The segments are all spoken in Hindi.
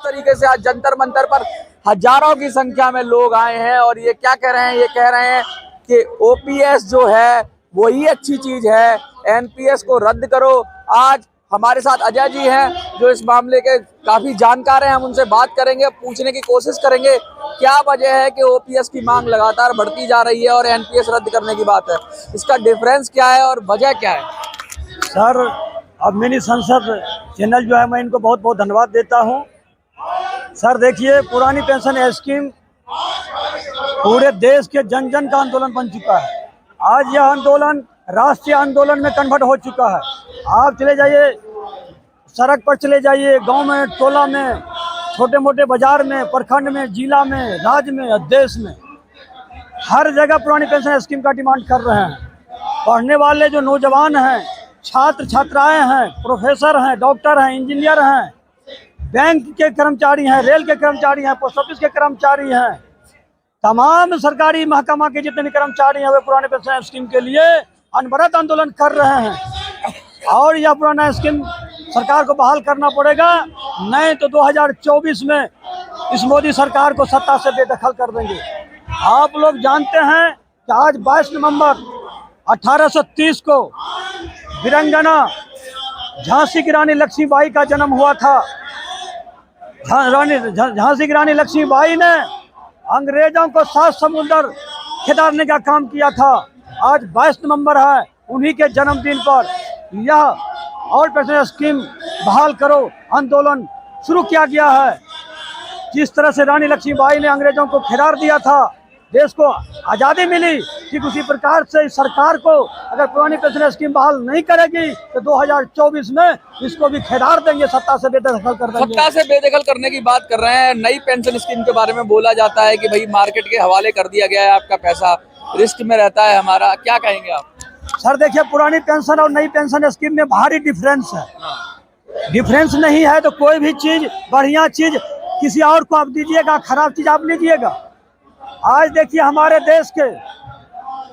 तरीके से आज जंतर मंतर पर हजारों की संख्या में लोग आए हैं और ये क्या कह रहे हैं, ये कह रहे हैं कि ओपीएस जो है वही अच्छी चीज है, एनपीएस को रद्द करो। आज हमारे साथ अजय जी हैं जो इस मामले के काफी जानकार हैं, हम उनसे बात करेंगे, पूछने की कोशिश करेंगे क्या वजह है कि ओपीएस की मांग लगातार बढ़ती जा रही है और एनपीएस रद्द करने की बात है, इसका डिफरेंस क्या है और वजह क्या है। सर, अब मिनी संसद चैनल जो है मैं इनको बहुत बहुत धन्यवाद देता हूं। सर देखिए, पुरानी पेंशन स्कीम पूरे देश के जन जन का आंदोलन बन चुका है। आज यह आंदोलन राष्ट्रीय आंदोलन में कन्वर्ट हो चुका है। आप चले जाइए, सड़क पर चले जाइए, गांव में, टोला में, छोटे मोटे बाजार में, प्रखंड में, जिला में, राज्य में, देश में, हर जगह पुरानी पेंशन स्कीम का डिमांड कर रहे हैं। पढ़ने वाले जो नौजवान हैं, छात्र छात्राएं हैं, प्रोफेसर हैं, डॉक्टर हैं, इंजीनियर हैं, बैंक के कर्मचारी हैं, रेल के कर्मचारी हैं, पोस्ट ऑफिस के कर्मचारी हैं, तमाम सरकारी महकमा के जितने भी कर्मचारी हैं वे पुराने पेंशन स्कीम के लिए अनवरत आंदोलन कर रहे हैं। और यह पुराना स्कीम सरकार को बहाल करना पड़ेगा, नहीं तो 2024 में इस मोदी सरकार को सत्ता से बेदखल कर देंगे। आप लोग जानते हैं कि आज 22 नवंबर 1830 को वीरांगना झांसी की रानी लक्ष्मीबाई का जन्म हुआ था। झांसी की रानी लक्ष्मीबाई ने अंग्रेजों को 7 समुंदर खिदारने का काम किया था। आज 22 नवंबर है, उन्हीं के जन्मदिन पर यह और पेंशन स्कीम बहाल करो आंदोलन शुरू किया गया है। जिस तरह से रानी लक्ष्मीबाई ने अंग्रेजों को खिदार दिया था, देश को आज़ादी मिली, ठीक उसी प्रकार से सरकार को अगर पुरानी पेंशन स्कीम बहाल नहीं करेगी तो 2024 में इसको भी खिदार देंगे, सत्ता से बेदखल कर देंगे। सत्ता से बेदखल करने की बात कर रहे हैं। नई पेंशन स्कीम के बारे में बोला जाता है कि भाई मार्केट के हवाले कर दिया गया है, आपका पैसा रिस्क में रहता है हमारा, क्या कहेंगे आप। सर देखिए, पुरानी पेंशन और नई पेंशन स्कीम में भारी डिफरेंस है। डिफरेंस नहीं है तो कोई भी चीज, बढ़िया चीज किसी और को आप दीजिएगा, खराब चीज आप लीजिएगा। आज देखिए, हमारे देश के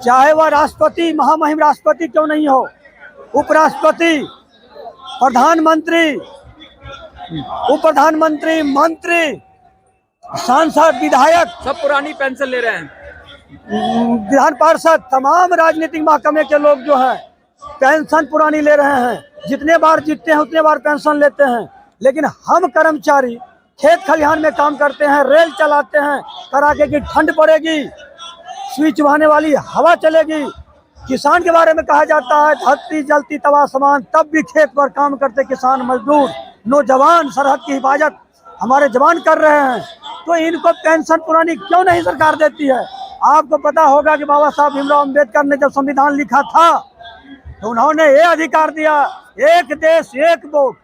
चाहे वह राष्ट्रपति, महामहिम राष्ट्रपति क्यों नहीं हो, उपराष्ट्रपति, प्रधानमंत्री, उप प्रधानमंत्री, मंत्री, सांसद, विधायक सब पुरानी पेंशन ले रहे हैं। विधान पार्षद, तमाम राजनीतिक महकमे के लोग जो हैं पेंशन पुरानी ले रहे हैं। जितने बार जीतते हैं उतने बार पेंशन लेते हैं। लेकिन हम कर्मचारी खेत खलिहान में काम करते हैं, रेल चलाते हैं, कड़ाके की ठंड पड़ेगी, सुई चुभाने वाली हवा चलेगी। किसान के बारे में कहा जाता है धरती जलती तवा समान, तब भी खेत पर काम करते किसान मजदूर, नौजवान सरहद की हिफाजत हमारे जवान कर रहे हैं। तो इनको पेंशन पुरानी क्यों नहीं सरकार देती है। आपको पता होगा कि बाबा साहब भीमराव अम्बेडकर ने जब संविधान लिखा था तो उन्होंने ये अधिकार दिया, एक देश एक वोट।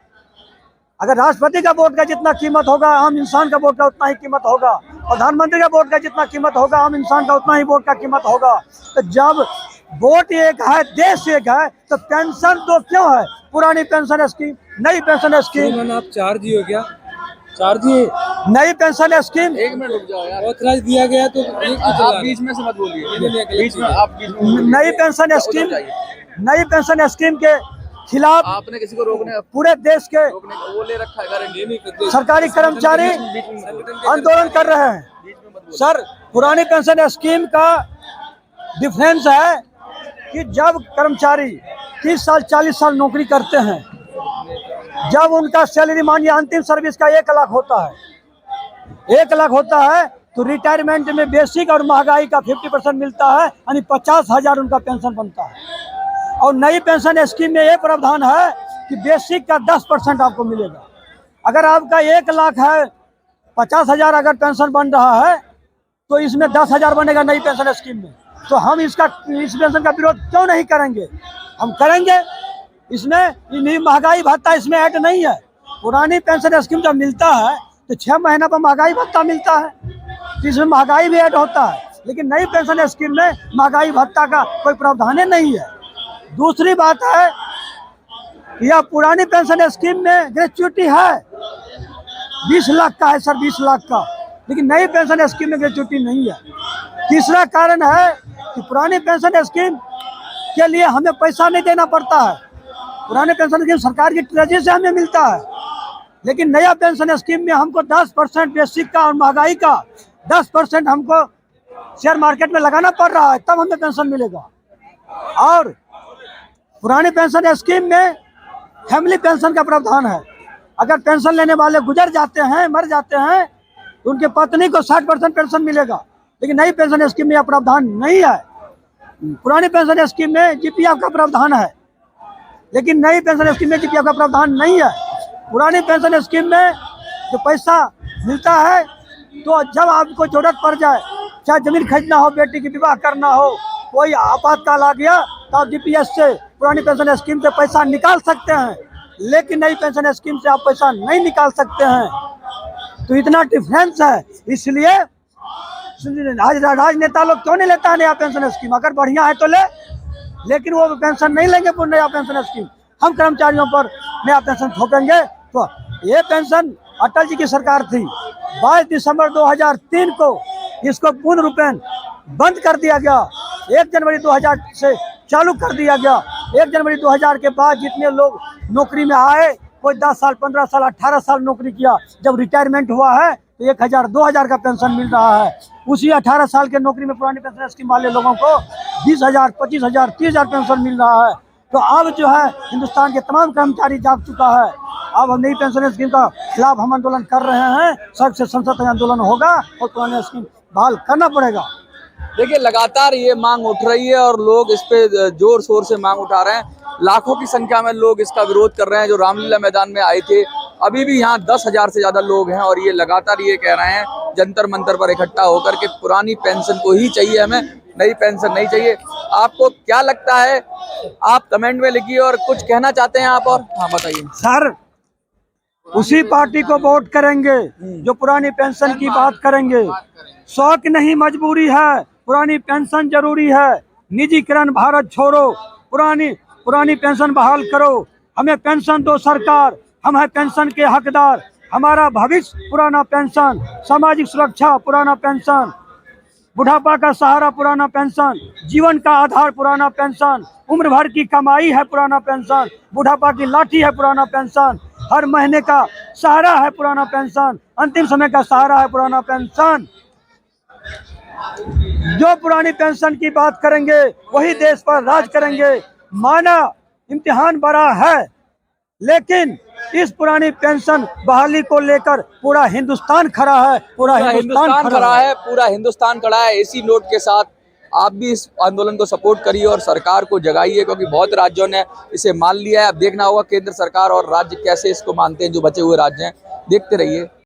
अगर राष्ट्रपति का वोट का जितना कीमत होगा, आम इंसान का वोट का उतना ही कीमत होगा। प्रधानमंत्री का वोट का जितना कीमत होगा, आम इंसान का उतना ही वोट का कीमत होगा। तो जब वोट एक है, देश एक है, तो पेंशन तो क्यों है। पुरानी पेंशन स्कीम, नई पेंशन स्कीम। आप चार्ज ही हो गया, चार्ज ही नई पेंशन स्कीम। एक मिनट रुक जाओ यार, ऑथराइज दिया गया तो आप बीच में से मत बोलिए, बीच में आप बीच में। नई पेंशन स्कीम, नई पेंशन स्कीम के खिलाफ आपने किसी को रोकने, पूरे देश के वो ले रखा है गारंटी। सरकारी कर्मचारी आंदोलन कर रहे हैं। सर, पुरानी पेंशन स्कीम का डिफरेंस है कि जब कर्मचारी 30 साल 40 साल नौकरी करते हैं, जब उनका सैलरी मानिए अंतिम सर्विस का 1 लाख होता है, 1 लाख होता है, तो रिटायरमेंट में बेसिक और महंगाई का 50% मिलता है, यानी 50,000 उनका पेंशन बनता है। और नई पेंशन स्कीम में ये प्रावधान है कि बेसिक का 10% आपको मिलेगा। अगर आपका 1 लाख है, 50,000 अगर पेंशन बन रहा है तो इसमें 10,000 बनेगा नई पेंशन स्कीम में। तो हम इस पेंशन का विरोध क्यों नहीं करेंगे, हम करेंगे। इसमें महंगाई भत्ता इसमें ऐड नहीं है। पुरानी पेंशन स्कीम जब मिलता है तो 6 महीना पर महंगाई भत्ता मिलता है, तो इसमें महंगाई भी ऐड होता है। लेकिन नई पेंशन स्कीम में महंगाई भत्ता का कोई प्रावधान नहीं है। दूसरी बात है, यह पुरानी पेंशन स्कीम में ग्रेच्युटी है, 20 लाख का है सर, 20 लाख का, लेकिन नई पेंशन स्कीम में ग्रेच्युटी नहीं है। तीसरा कारण है कि पुरानी पेंशन स्कीम के लिए हमें पैसा नहीं देना पड़ता है। पुराने पेंशन स्कीम सरकार की ट्रेजरी से हमें मिलता है, लेकिन नया पेंशन स्कीम में हमको 10% बेसिक का और महंगाई का 10% हमको शेयर मार्केट में लगाना पड़ रहा है, तब हमें पेंशन मिलेगा। और पुरानी पेंशन स्कीम में फैमिली पेंशन का प्रावधान है। अगर पेंशन लेने वाले गुजर जाते हैं, मर जाते हैं, तो उनके पत्नी को 60% पेंशन मिलेगा। लेकिन नई पेंशन स्कीम में यह प्रावधान नहीं है। पुरानी पेंशन स्कीम में जीपीएफ का प्रावधान है, लेकिन नई पेंशन स्कीम में जीपीएफ का प्रावधान नहीं है। पुरानी पेंशन स्कीम में जो पैसा मिलता है, तो जब आपको जरूरत पड़ जाए, चाहे जमीन खरीदना हो, बेटी की विवाह करना हो, कोई आपातकाल आ गया, तो आप जीपीएफ से, पुरानी पेंशन स्कीम से पैसा निकाल सकते हैं। लेकिन नई पेंशन स्कीम से आप पैसा नहीं निकाल सकते हैं। तो इतना डिफरेंस है। इसलिए राजनेता लोग क्यों नहीं लेता है नया पेंशन स्कीम? अगर बढ़िया है तो ले, लेकिन वो पेंशन नहीं लेंगे वो नया पेंशन स्कीम। हम कर्मचारियों पर नया पेंशन थोपेंगे। तो ये पेंशन अटल जी की सरकार थी, 22 दिसंबर 2003 को इसको पूर्ण रूपेण बंद कर दिया गया। 1 जनवरी 2000 से चालू कर दिया गया। 1 जनवरी 2000 के बाद जितने लोग नौकरी में आए, कोई 10 साल, 15 साल, 18 साल नौकरी किया, जब रिटायरमेंट हुआ है तो 1000, 2000 का पेंशन मिल रहा है। उसी 18 साल के नौकरी में पुरानी पेंशन स्कीम वाले लोगों को 20,000, 25,000, 30,000 पेंशन मिल रहा है। तो अब जो है हिंदुस्तान के तमाम कर्मचारी जाग चुका है। अब हम नई पेंशन स्कीम का खिलाफ हम आंदोलन कर रहे हैं। सड़क से संसद तक आंदोलन होगा और पुरानी स्कीम बहाल करना पड़ेगा। देखिए, लगातार ये मांग उठ रही है और लोग इस पे जोर शोर से मांग उठा रहे हैं। लाखों की संख्या में लोग इसका विरोध कर रहे हैं। जो रामलीला मैदान में आए थे, अभी भी यहाँ 10,000 से ज्यादा लोग हैं और ये लगातार ये कह रहे हैं जंतर मंतर पर इकट्ठा होकर के पुरानी पेंशन को ही चाहिए, हमें नई पेंशन नहीं चाहिए। आपको क्या लगता है? आप कमेंट में लिखिए। और कुछ कहना चाहते हैं आप? और हाँ, बताइए सर। उसी पार्टी को वोट करेंगे जो पुरानी पेंशन की बात करेंगे। शौक नहीं, मजबूरी है, पुरानी पेंशन जरूरी है। निजीकरण भारत छोड़ो, पुरानी पेंशन बहाल करो। हमें पेंशन दो सरकार, हम हैं पेंशन के हकदार। हमारा भविष्य पुराना पेंशन, सामाजिक सुरक्षा पुराना पेंशन, बुढ़ापा का सहारा पुराना पेंशन, जीवन का आधार पुराना पेंशन, उम्र भर की कमाई है पुराना पेंशन, बुढ़ापा की लाठी है पुराना पेंशन, हर महीने का सहारा है पुराना पेंशन, अंतिम समय का सहारा है पुराना पेंशन। जो पुरानी पेंशन की बात करेंगे वही देश पर राज करेंगे। माना इम्तिहान बड़ा है, लेकिन इस पुरानी पेंशन बहाली को लेकर पूरा हिंदुस्तान खड़ा है। पूरा हिंदुस्तान खड़ा है। पूरा हिंदुस्तान खड़ा है। इसी नोट के साथ आप भी इस आंदोलन को सपोर्ट करिए और सरकार को जगाइए, क्योंकि बहुत राज्यों ने इसे मान लिया है। अब देखना होगा केंद्र सरकार और राज्य कैसे इसको मानते हैं, जो बचे हुए राज्य हैं। देखते रहिए।